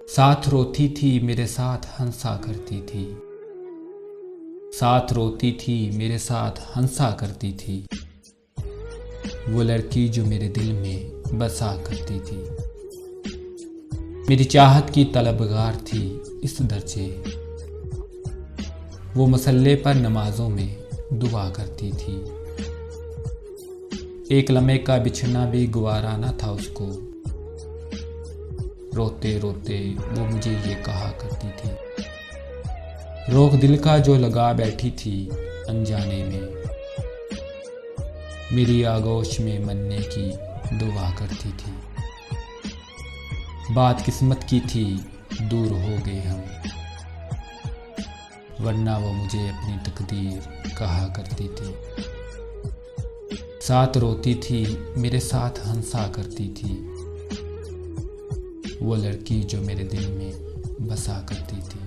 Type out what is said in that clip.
साथ रोती थी मेरे साथ हंसा करती थी, साथ रोती थी मेरे साथ हंसा करती थी, वो लड़की जो मेरे दिल में बसा करती थी। मेरी चाहत की तलबगार थी इस दर्जे, वो मसल्ले पर नमाजों में दुआ करती थी। एक लम्हे का बिछड़ना भी गवारा न था उसको, रोते रोते वो मुझे ये कहा करती थी। रोक दिल का जो लगा बैठी थी अनजाने में, मेरी आगोश में मरने की दुआ करती थी। बात किस्मत की थी दूर हो गए हम, वरना वो मुझे अपनी तकदीर कहा करती थी। साथ रोती थी मेरे साथ हंसा करती थी, वो लड़की जो मेरे दिल में बसा करती थी।